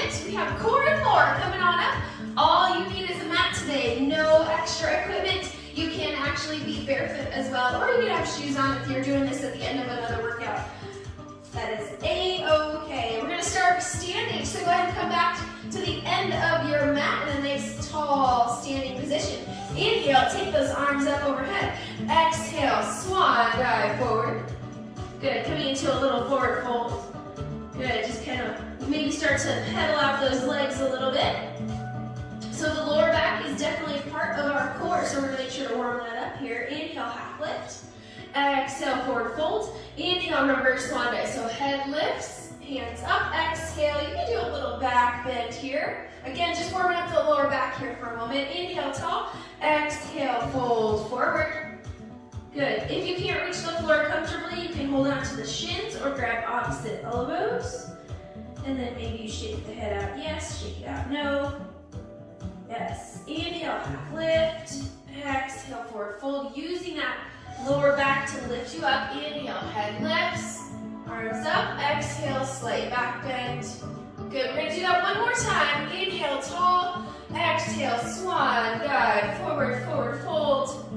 equipment. We have core and floor coming on up. All you need is a mat today. No extra equipment. You can actually be barefoot as well, or you can have shoes on if you're doing this at the end of another workout. That is A-okay. We're gonna start standing, so go ahead and come back to the end of your mat in a nice tall standing position. Inhale, take those arms up overhead. Exhale, swan dive forward. Good, coming into a little forward fold. Good, just kind of maybe start to pedal out those legs a little bit. So the lower back is definitely part of our core, so we're gonna make sure to warm that up here. Inhale, half lift. Exhale, forward fold. Inhale, reverse swan dive. So head lifts, hands up. Exhale, you can do a little back bend here. Again, just warming up the lower back here for a moment. Inhale, tall. Exhale, fold forward. Good. If you can't reach the floor comfortably, you can hold on to the shins or grab opposite elbows. And then maybe you shake the head out. Yes, shake it out. No. Yes. Inhale, half lift. Exhale, forward fold. Using that lower back to lift you up. Inhale, head lifts. Arms up. Exhale, slight back bend. Good. We're going to do that one more time. Inhale, tall. Exhale, swan dive. Forward, forward fold.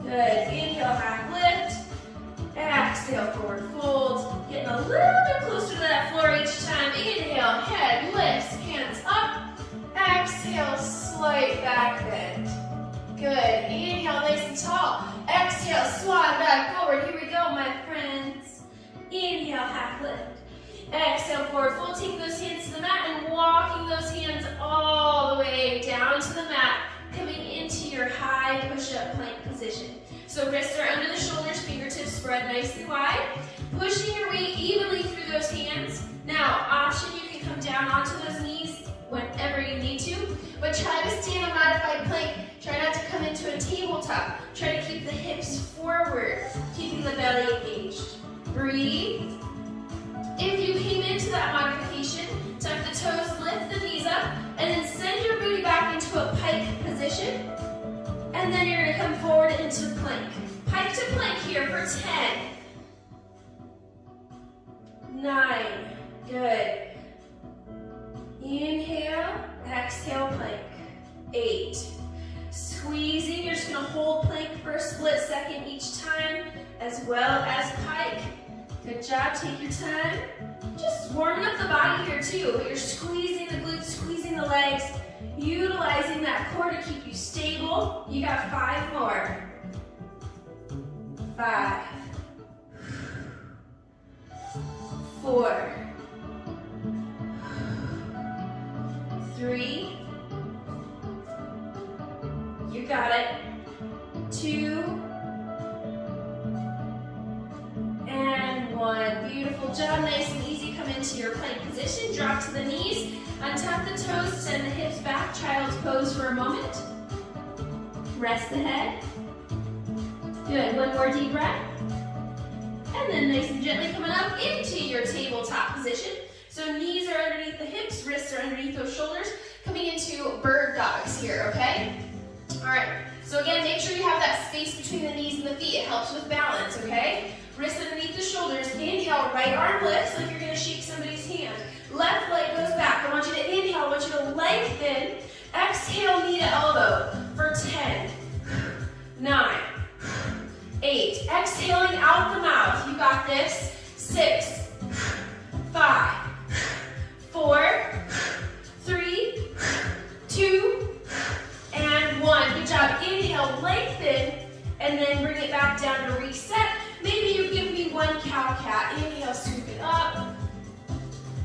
Good. Inhale, half lift. Exhale, forward fold. Getting a little bit closer to that floor each time. Inhale, head lifts, hands up. Exhale, slight back bend. Good. Inhale, nice and tall. Exhale, swan dive forward. Here we go, my friends. Inhale, half lift. Exhale, forward fold. Take those hands to the mat and walking those hands all the way down to the mat, coming into your high push-up plank position. So wrists are under the shoulders, fingertips spread nice and wide. Pushing your weight evenly through those hands. Now, option, you can come down onto those knees whenever you need to, but try to stay in a modified plank. Try not to come into a tabletop. Try to keep the hips forward, keeping the belly engaged. Breathe. If you came into that modification, tuck the toes, lift the knees up, and then send your booty back into a pike position. And then you're gonna come forward into plank. Pike to plank here for 10. 9, good. Inhale, exhale, plank. 8. Squeezing, you're just gonna hold plank for a split second each time, as well as pike. Good job, take your time. Just warming up the body here too. You're squeezing the glutes, squeezing the legs, utilizing that core to keep you stable. You got 5 more. 5. 4. 3. You got it. 2. And 1. Beautiful job. Nice and easy. Come into your plank position. Drop to the knees. Untuck the toes. Send the hips back. Child's pose for a moment. Rest the head. Good. One more deep breath. And then nice and gently coming up into your tabletop position. So knees are underneath the hips. Wrists are underneath those shoulders. Coming into bird dogs here, okay? All right. So again, make sure you have that space between the knees and the feet. It helps with balance, okay? Wrists underneath the shoulders. Inhale, right arm lifts like you're gonna shake somebody's hand. Left leg goes back. I want you to inhale, I want you to lengthen. Exhale, knee to elbow for 10, 9, 8. Exhaling out the mouth. You got this. 6, 5, 4, 3, 2, and 1. Good job. Inhale, lengthen, and then bring it back down to reset. Maybe you give me one cow-cat. Inhale, scoop it up.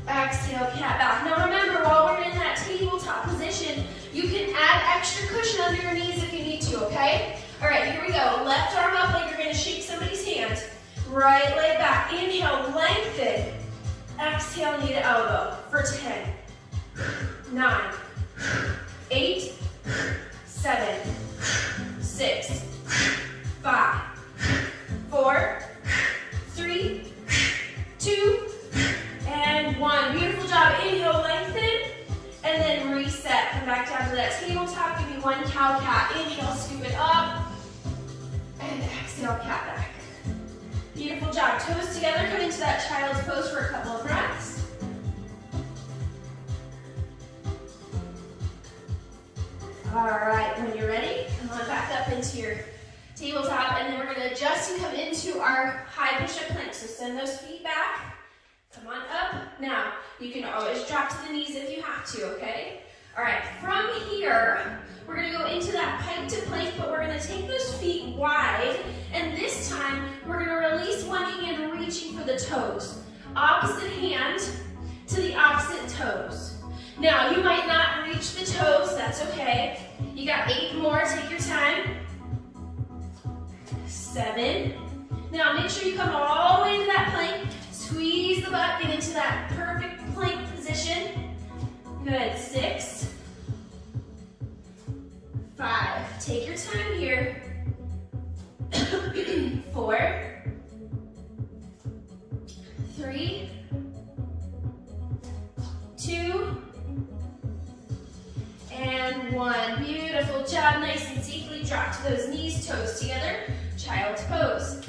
Exhale, cat back. Now remember, while we're in that tabletop position, you can add extra cushion under your knees if you need to, okay? All right, here we go. Left arm up like you're gonna shake somebody's hand. Right leg back. Inhale, lengthen. Exhale, knee to elbow for 10, 9, 8, 7, 6, 5, 4, 3, 2, and 1. Beautiful job. Inhale, lengthen, and then reset. Come back down to that tabletop. Give me one cow-cat. Inhale, scoop it up, and exhale, cat back. Beautiful job. Toes together. Come into that child's pose for a couple of breaths. All right, when you're ready, come on back up into your tabletop, and then we're gonna adjust and come into our high push-up plank. So send those feet back, come on up. Now, you can always drop to the knees if you have to, okay? All right, from here, we're gonna go into that pike to plank, but we're gonna take those feet wide, and this time, we're gonna release one hand, reaching for the toes. Opposite hand to the opposite toes. Now, you might not reach the toes, that's okay. You got 8 more, take your time. 7. Now, make sure you come all the way into that plank. Squeeze the butt, get into that perfect plank position. Good, 6. 5, take your time here. 4. 3. 2. And 1. Beautiful job, nice and safely drop to those knees, toes together, child's pose.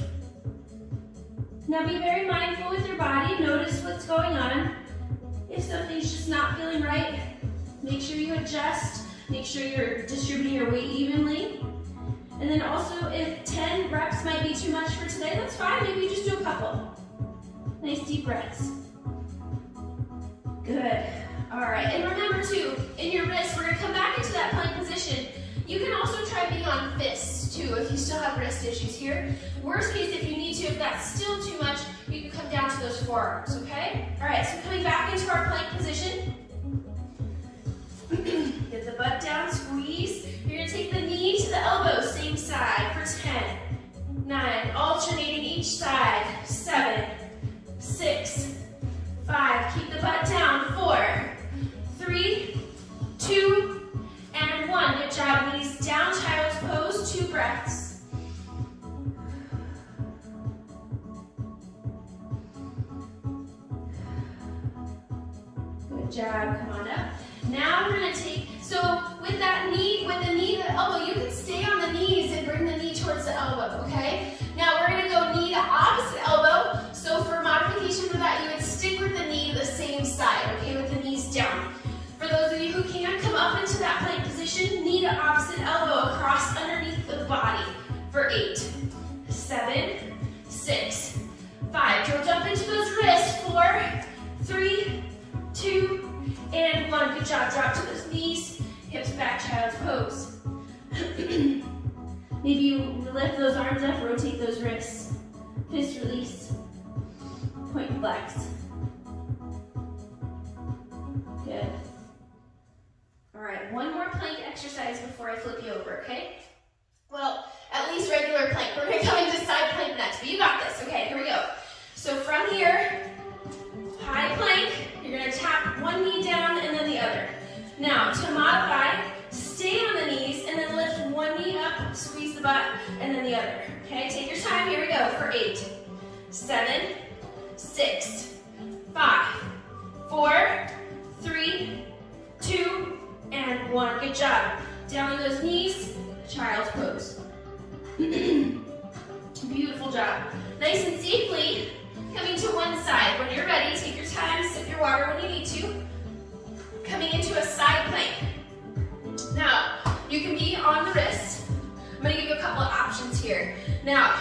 Now be very mindful with your body, notice what's going on. If something's just not feeling right, make sure you adjust, make sure you're distributing your weight evenly. And then also if 10 reps might be too much for today, that's fine, maybe you just do a couple. Nice deep breaths. Good. All right, and remember too, in your wrists, we're gonna come back into that plank position. You can also try being on fists too, if you still have wrist issues here. Worst case, if you need to, if that's still too much, you can come down to those forearms, okay? All right, so coming back into our plank position. Get the butt down, squeeze. You're gonna take the knee to the elbow, same side for 10, 9, alternating each side, 7, 6, 5, keep the butt down, 4, 3, 2, and 1. Good job. Knees down, child's pose, 2 breaths. Good job. Come on up. Now we're going to take, so with that knee, with the knee to the elbow, you can stay on the knees and bring the knee towards the elbow, okay? Now we're going to go knee to opposite elbow. So for modification for that, you would stick with the knee to the same side, okay, with the knees down. For those of you who can, come up into that plank position, knee to opposite elbow across underneath the body for 8, 7, 6, 5. You'll jump into those wrists, 4, 3, 2, and 1. Good job. Drop to those knees, hips back, child's pose. Maybe you lift those arms up, rotate those wrists. Fist release. Point and flex. Good. All right, one more plank exercise before I flip you over, okay? Well, at least regular plank. We're gonna come into side plank next, but you got this. Okay, here we go. So from here, high plank, you're gonna tap one knee down and then the other. Now, to modify, stay on the knees and then lift one knee up, squeeze the butt, and then the other. Okay, take your time, here we go, for 8, 7, 6, 5, 4, 3, 2, and 1. Good job. Down on those knees, child's pose. Beautiful job. Nice and safely coming to one side. When you're ready, take your time, sip your water when you need to. Coming into a side plank. Now, you can be on the wrist. I'm going to give you a couple of options here. Now,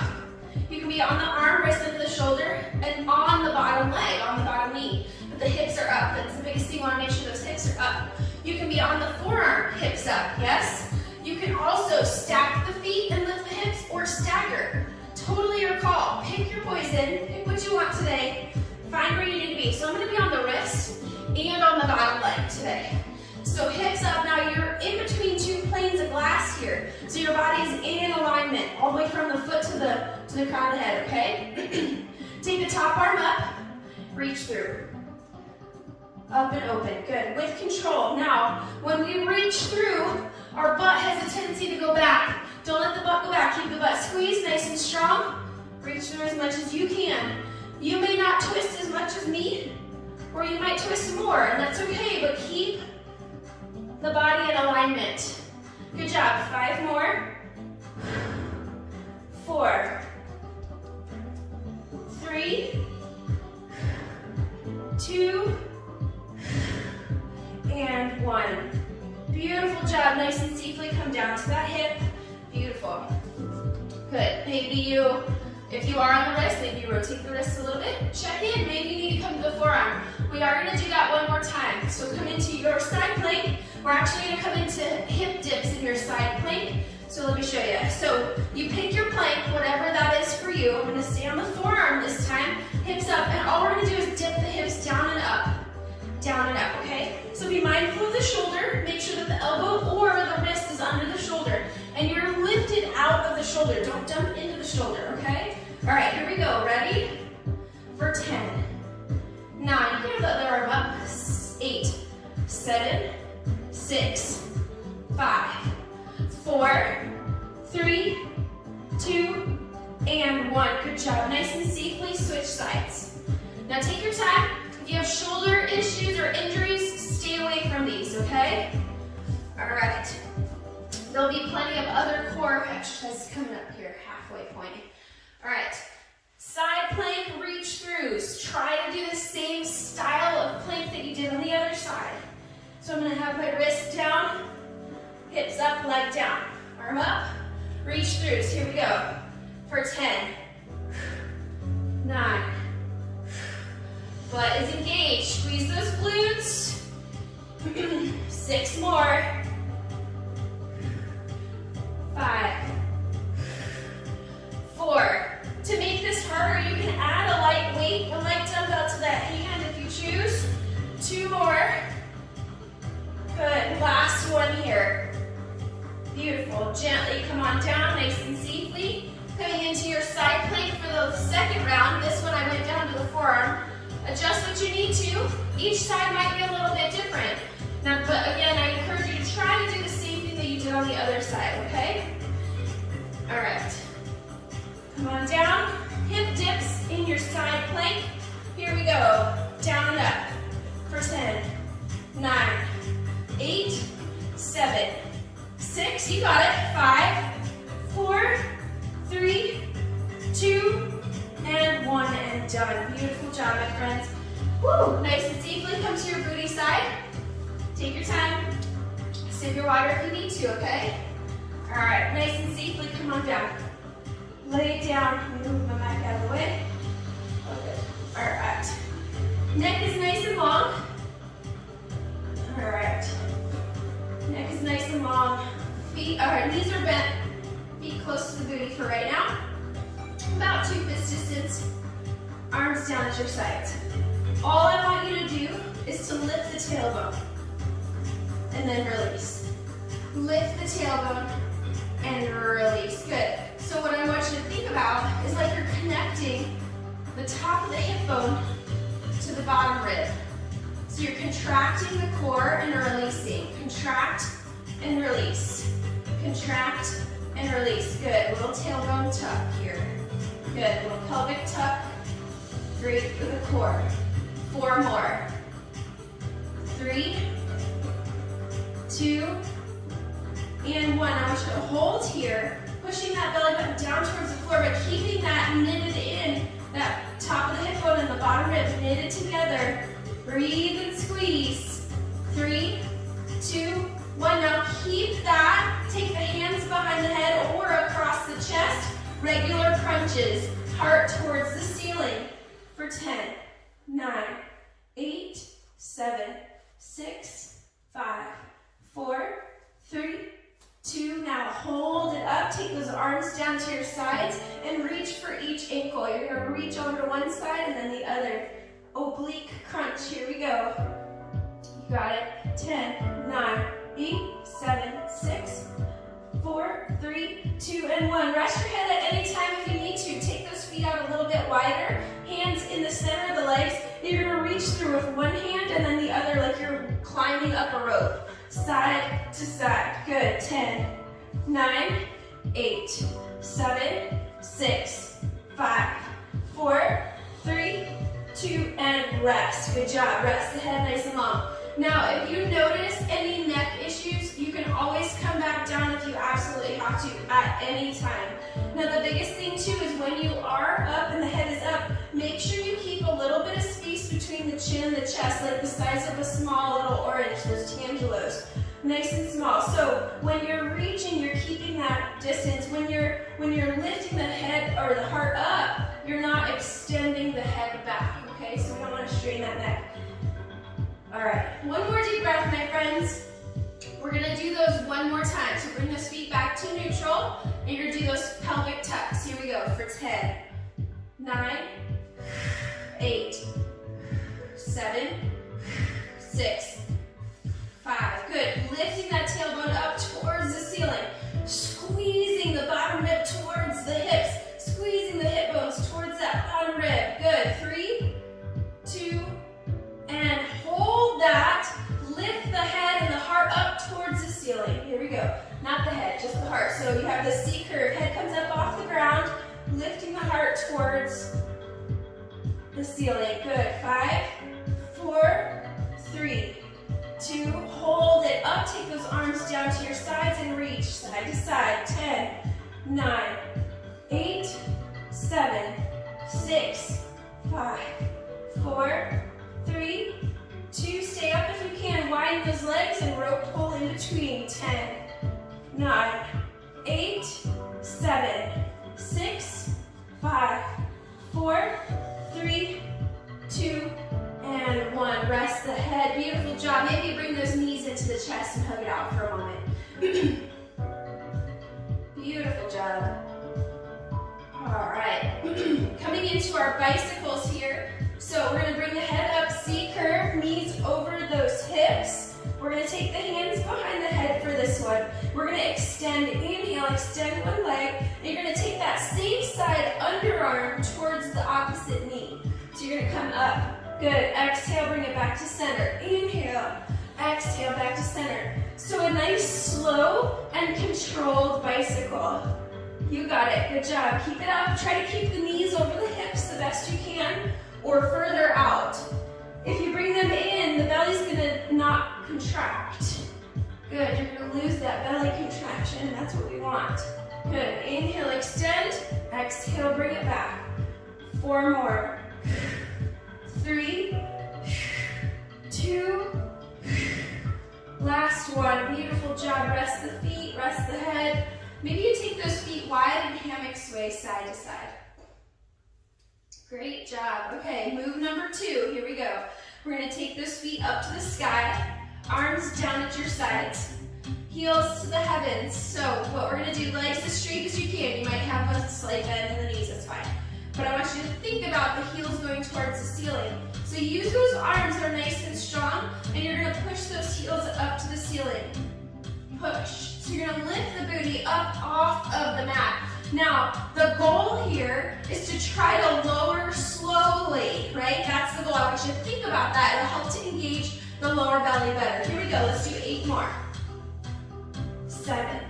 you can be on the arm, wrist, and the shoulder, and on the bottom leg, on the bottom knee. But the hips are up. That's the biggest thing. You want to make sure those hips are up. You can be on the forearm, hips up, yes? You can also stack the feet and lift the hips or stagger. Totally your call. Pick your poison. Pick what you want today. Find where you need to be. So I'm going to be on the wrist and on the bottom leg today. So hips up. Now you're in between 2 planes of glass here. So your body is in alignment all the way from the foot to the crown of the head, okay? Take the top arm up. Reach through. Up and open. Good. With control. Now, when we reach through, our butt has a tendency to go back. Don't let the butt go back. Keep the butt squeezed nice and strong. Reach through as much as you can. You may not twist as much as me, or you might twist more, and that's okay, but keep the body in alignment. Good job. 5 more. 4, 3, 2, and 1. Beautiful job. Nice and safely come down to that hip. Beautiful. Good. Maybe if you are on the wrist, maybe you rotate the wrist a little bit. Check in. Maybe you need to come to the forearm. We are going to do that one more time. So come into your side plank. We're actually going to come into hip dips in your side plank. So let me show you. So you pick your plank, whatever that is for you. I'm going to stay on the forearm this time. Hips up. And all we're going to do is dip the hips down and up. Down and up, okay? So be mindful of the shoulder. Make sure that the elbow or the wrist is under the shoulder. And you're lifted out of the shoulder. Don't dump into the shoulder, okay? All right, here we go. Ready? For 10, 9, you can have the other arm up. 8, 7, 6, 5, 4, 3, 2, and 1. Good job. Nice and safely switch sides. Now take your time. If you have shoulder issues or injuries, stay away from these, okay? All right. There'll be plenty of other core exercises coming up here, halfway point. All right. Side plank reach throughs. Try to do the same style of plank that you did on the other side. So I'm going to have my wrist down, hips up, leg down. Arm up, reach throughs. Here we go. For 10, 9, butt is engaged. Squeeze those glutes. 6 more. 5, 4. To make this harder, you can add a light weight, a light dumbbell to that hand if you choose. 2 more. Good. Last one here. Beautiful. Gently come on down, nice and safely. Coming into your side plank for the second round. This one I went down to the forearm. Adjust what you need to. Each side might be a little bit different. Now, but again, I encourage you to try to do the same thing that you did on the other side, okay? All right. Come on down. Hip dips in your side plank. Here we go. Down and up. For 10, 9, 8, 7, 6. You got it. 5, 4, 3, 2, and 1, and done. Beautiful job, my friends. Woo! Nice and safely come to your booty side. Take your time. Sip your water if you need to, okay? All right, nice and safely come on down. Lay down. Move my mic out of the way. Okay. All right. Neck is nice and long. All right. Neck is nice and long. Feet, all right, knees are bent. Feet close to the booty for right now. About 2 fist distance. Arms down at your sides. All I want you to do is to lift the tailbone and then release. Lift the tailbone and release. Good. So what I want you to think about is like you're connecting the top of the hip bone to the bottom rib. So you're contracting the core and releasing. Contract and release. Contract and release. Good. Little tailbone tuck here. Good. Little pelvic tuck. Great for the core. 4 more. 3, 2, and 1. I want you to hold here, pushing that belly button down towards the floor, but keeping that knitted in, that top of the hip bone and the bottom rib knitted together. Breathe and squeeze. 3, 2, 1. Now keep that. Take the hands behind the head or across the chest. Regular crunches. Heart towards the ceiling. For 10, 9, 8, 7, 6, 5, 4, 3, 2. Now hold it up. Take those arms down to your sides and reach for each ankle. You're going to reach over to one side and then the other. Oblique crunch. Here we go. You got it. 10, 9, 8, 7, 6, 4, 3, 2, and 1. Rest your head at any time if you need to. Take those feet out a little bit wider. Hands in the center of the legs. You're going to reach through with one hand and then the other like you're climbing up a rope. Side to side. Good. 10, 9, 8, 7, 6, 5, 4, 3, 2, and rest. Good job. Rest the head nice and long. Now, if you notice any neck issues, you can always come back down if you absolutely have to at any time. Now, the biggest thing too is when you are up and the head is up, make sure you keep a little bit of space between the chin and the chest, like the size of a small little orange, those tangelos. nice and small. So when you're reaching, you're keeping that distance. When you're lifting the head or the heart up, you're not extending the head back, okay? So we don't want to strain that neck. All right, one more deep breath, my friends. We're gonna do those one more time. So bring those feet back to neutral, and you're gonna do those pelvic tucks. Here we go for 10, 9, 8, 7, 6, 5. Good. Lifting that tailbone up towards the ceiling. Squeezing the bottom rib towards the hips. Squeezing the hip bones towards that bottom rib. Good. 3, 2, and hold that. Lift the head and the heart up towards the ceiling. Here we go. Not the head, just the heart. So you have the C curve. Head comes up off the ground. Lifting the heart towards the ceiling. Good. 5, 4, 3, 2, hold it up. Take those arms down to your sides and reach side to side. 10, 9, 8, 7, 6, 5, 4, 3, 2. Stay up if you can. Widen those legs and rope pull in between. 10, 9, 8, 7, 6, 5, 4, 3, 2, and 1. Rest the head. Beautiful job. Maybe bring those knees into the chest and hug it out for a moment. Beautiful job. All right. Coming into our bicycles here. So we're going to bring the head up, C curve, knees over those hips. We're going to take the hands behind the head for this one. We're going to extend, inhale, extend one leg, and you're going to take that same side underarm towards the opposite knee. So you're going to come up. Good. Exhale, bring it back to center. Inhale, exhale, back to center. So a nice, slow, and controlled bicycle. You got it. Good job. Keep it up. Try to keep the knees over the hips the best you can, or further out. If you bring them in, the belly's gonna not contract. Good, you're gonna lose that belly contraction. That's what we want. Good, inhale, extend. Exhale, bring it back. 4 more. 3, 2, last one. Beautiful job. Rest the feet, rest the head. Maybe you take those feet wide and hammock sway side to side. Great job. Okay, move number 2. Here we go. We're going to take those feet up to the sky, arms down at your sides, heels to the heavens. So what we're going to do, legs as straight as you can. You might have a slight bend in the knees, that's fine. But I want you to think about the heels going towards the ceiling. So use those arms that are nice and strong, and you're going to push those heels up to the ceiling. Push. So you're going to lift the booty up off of the mat. Now, the goal here is to try to lower slowly, right? That's the goal. I want you to think about that. It'll help to engage the lower belly better. Here we go. Let's do 8 more. 7,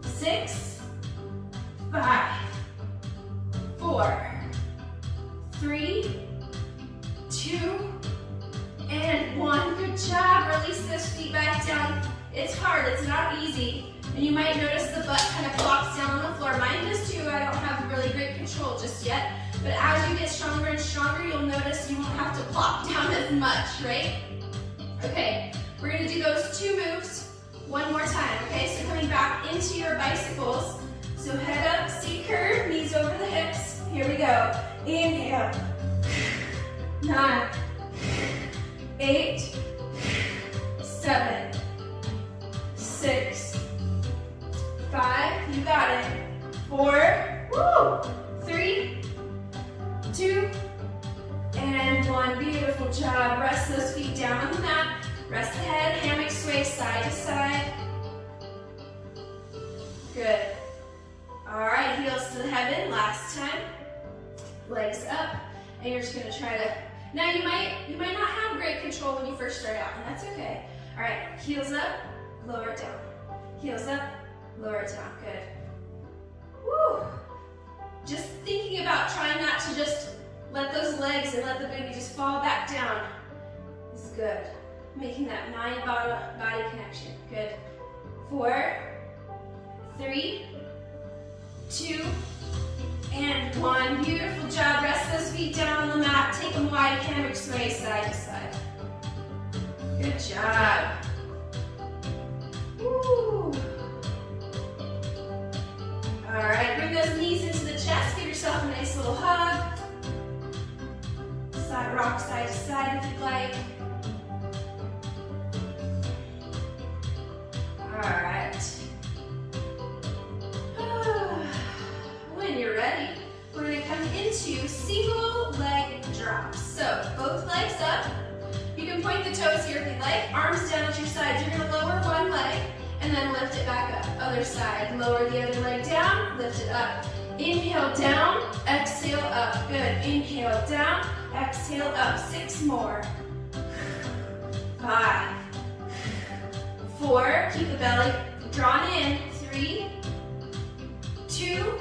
6, 5, 4, 3, 2, and 1. Good job. Release those feet back down. It's hard. It's not easy. And you might notice the butt kind of plops down on the floor. Mine does too. I don't have really great control just yet. But as you get stronger and stronger, you'll notice you won't have to plop down as much, right? Okay, we're going to do those 2 moves one more time, okay? So coming back into your bicycles. So head up, C curve, knees over the hips. Here we go. Inhale. 9, 8, 7, 6, 5, you got it. 4, woo, 3, 2, and 1. Beautiful job. Rest those feet down on the mat. Rest the head, hammock sway side to side. Good. All right, heels to the heaven. Last time. Legs up, and you're just gonna try to. Now you might not have great control when you first start out, and that's okay. All right, heels up, lower it down. Heels up, lower it down. Good. Woo! Just thinking about trying not to just let those legs and let the baby just fall back down is good. Making that mind-body connection. Good. 4, 3, 2, and 1. Beautiful job. Rest those feet down on the mat. Take them wide, hammock sway side to side. Good job. side if you'd like. All right. When you're ready, we're going to come into single leg drops. So both legs up. You can point the toes here if you'd like. Arms down at your sides. You're going to lower one leg and then lift it back up. Other side. Lower the other leg down. Lift it up. Inhale down. Exhale up. Good. Inhale down. Exhale up. 6 more. 5. 4. Keep the belly drawn in. 3, 2,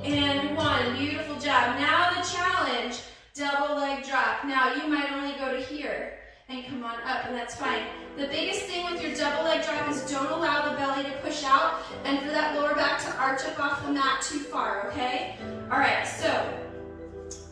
and 1. Beautiful job. Now the challenge, double leg drop. Now you might only go to here and come on up, and that's fine. The biggest thing with your double leg drop is don't allow the belly to push out and for that lower back to arch up off the mat too far, okay? All right, so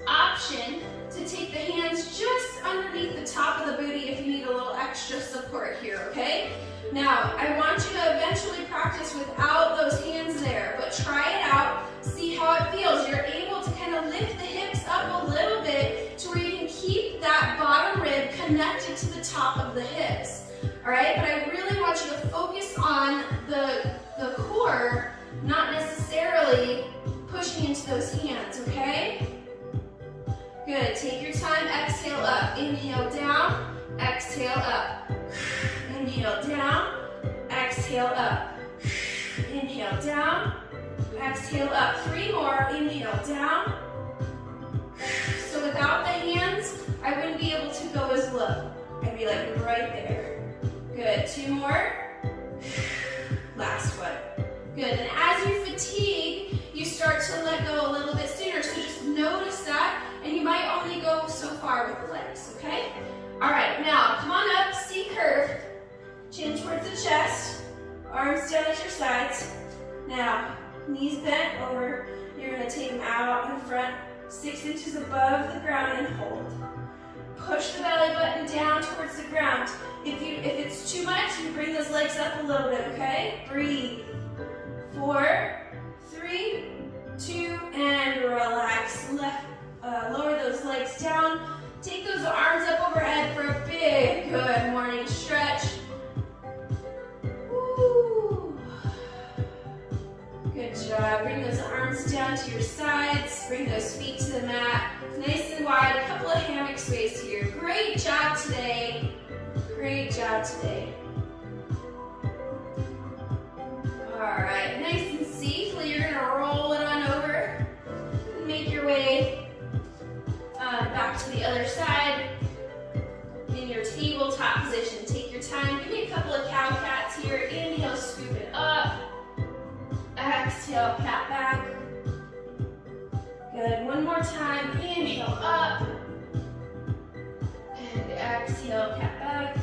option to take the hands just underneath the top of the booty if you need a little extra support here, okay? Now, I want you to eventually practice without those hands there, but try it out, see how it feels. You're able to kind of lift the hips up a little bit to where you can keep that bottom rib connected to the top of the hips, all right? But I really want you to focus on the core, not necessarily pushing into those hands, okay? Good, take your time, exhale up, inhale down, exhale up. Inhale down, exhale up. Inhale down, exhale up. 3 more, inhale down. So without the hands, I wouldn't be able to go as low. I'd be like right there. Good, 2 more. Last one. Good, and as you fatigue, you start to let go a little bit sooner. So just notice that, and you might only go so far with the legs, okay? All right, now come on up, C-curve. Chin towards the chest, arms down at your sides. Now, knees bent over. You're going to take them out in front, 6 inches above the ground and hold. Push the belly button down towards the ground. If it's too much, you bring those legs up a little bit, okay? Breathe. 4, 3, 2, and relax. Lower those legs down. Take those arms up overhead for a big, good morning stretch. Woo. Good job. Bring those arms down to your sides. Bring those feet to the mat. Nice and wide. A couple of hammock sways here. Great job today. Great job today. All right, nice and safely, you're gonna roll it on over. Make your way back to the other side in your tabletop position. Take your time. Give me a couple of cow cats here. Inhale, scoop it up. Exhale, cat back. Good. One more time. Inhale up. And exhale, cat back.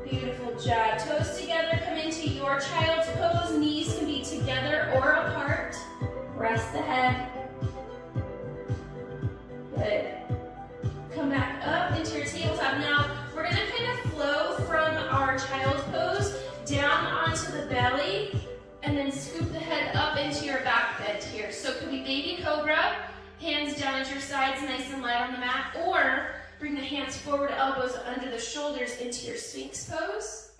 Beautiful job. Toes together. Come into your child's pose. Knees can be together or apart. Rest the head. Good. Come back up into your tabletop. Now, we're going to kind of flow from our child pose down onto the belly and then scoop the head up into your back bend here. So it could be baby cobra, hands down at your sides, nice and light on the mat, or bring the hands forward, elbows under the shoulders into your Sphinx pose.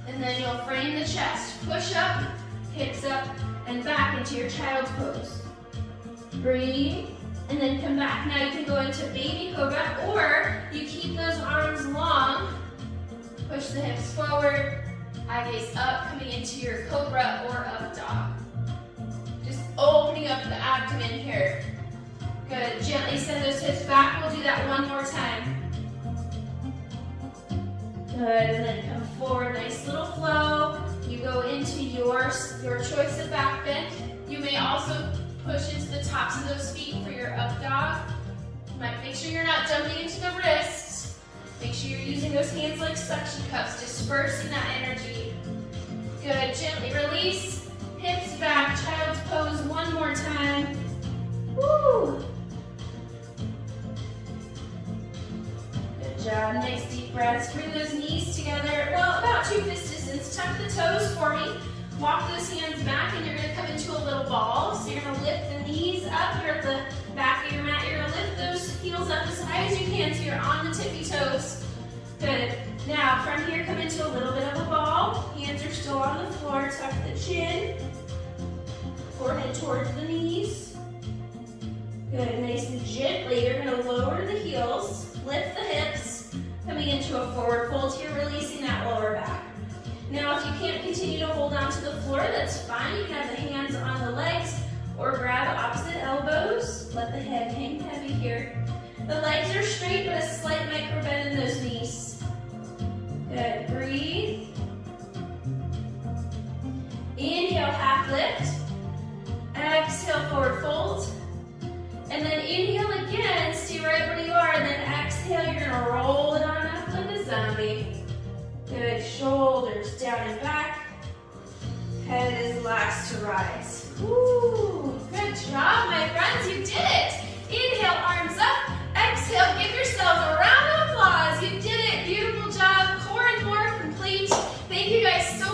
And then you'll frame the chest. Push up, hips up, and back into your child's pose. Breathe, and then come back. Now you can go into baby cobra, or you keep those arms long. Push the hips forward, eye gaze up, coming into your cobra or up dog. Just opening up the abdomen here. Good, gently send those hips back. We'll do that one more time. Good, and then come forward, nice little flow. You go into your choice of back bend. You may also push into the tops of those feet for your up dog. Make sure you're not dumping into the wrists. Make sure you're using those hands like suction cups, dispersing that energy. Good, gently release, hips back, child's pose one more time. Woo! Good job, nice deep breaths. Bring those knees together, well, about 2 fist distance. Tuck the toes for me. Walk those hands back and you're going to come into a little ball. So you're going to lift the knees up. You're at the back of your mat. You're going to lift hands here on the tippy toes. Good. Now, from here, come into a little bit of a ball. Hands are still on the floor. Tuck the chin. Forehead towards the knees. Good. Nice and gently, you're going to lower the heels. Lift the hips. Coming into a forward fold here, releasing that lower back. Now, if you can't continue to hold on to the floor, that's fine. You can have the hands on the legs or grab opposite elbows. Let the head hang heavy here. The legs are straight, but a slight micro bend in those knees. Good. Breathe. Inhale, half lift. Exhale, forward fold. And then inhale again, stay right where you are, and then exhale, you're gonna roll it on up like a zombie. Good, shoulders down and back. Head is last to rise. Woo, good job, my friends, you did it. Inhale, arms up. Exhale, give yourselves a round of applause. You did it, beautiful job. Core and more complete. Thank you guys so